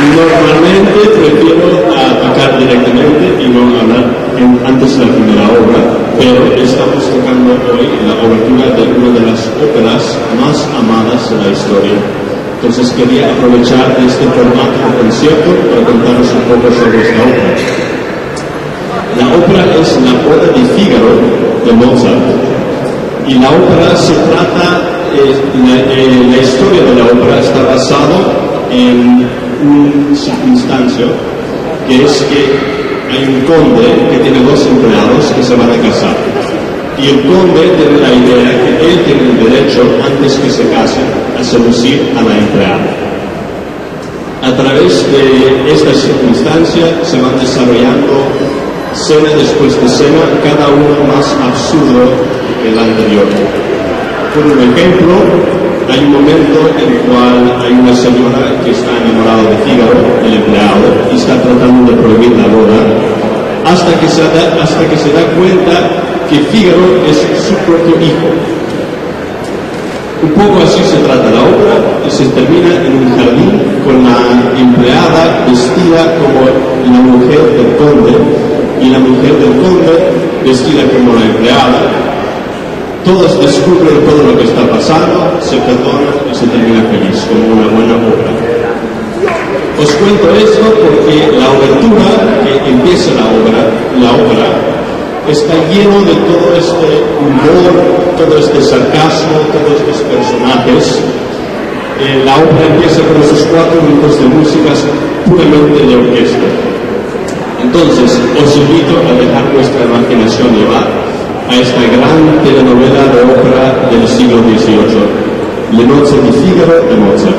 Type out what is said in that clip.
Normalmente prefiero tocar directamente y no hablar antes de la primera obra, pero estamos tocando hoy la obertura de una de las óperas más amadas de la historia. Entonces quería aprovechar este formato de concierto para contaros un poco sobre esta ópera. La ópera es La Boda di Figaro de Mozart, y la ópera se trata, la historia de la ópera está basada en un circunstancio, que es que hay un conde que tiene dos empleados que se van a casar, y el conde tiene la idea que él tiene el derecho, antes que se casen, a seducir a la empleada. A través de esta circunstancia se van desarrollando escena después de escena, cada uno más absurdo que el anterior. Por un ejemplo, hay un momento en el cual hay una señora que está enamorada de Fígaro, el empleado, y está tratando de prohibir la boda, hasta que se da cuenta que Fígaro es su propio hijo. Un poco así se trata la obra, y se termina en un jardín con la empleada vestida como la mujer del conde, y la mujer del conde vestida como la empleada. Todos descubren todo lo que está pasando, se perdonan y se termina feliz, como una buena obra. Os cuento esto porque la obertura que empieza la ópera está lleno de todo este humor, todo este sarcasmo, todos estos personajes. La ópera empieza con esos 4 minutos de música puramente de orquesta. Entonces, os invito a dejar vuestra imaginación llevar a esta gran telenovela de ópera del siglo XVIII, Le nozze di Figaro de Mozart.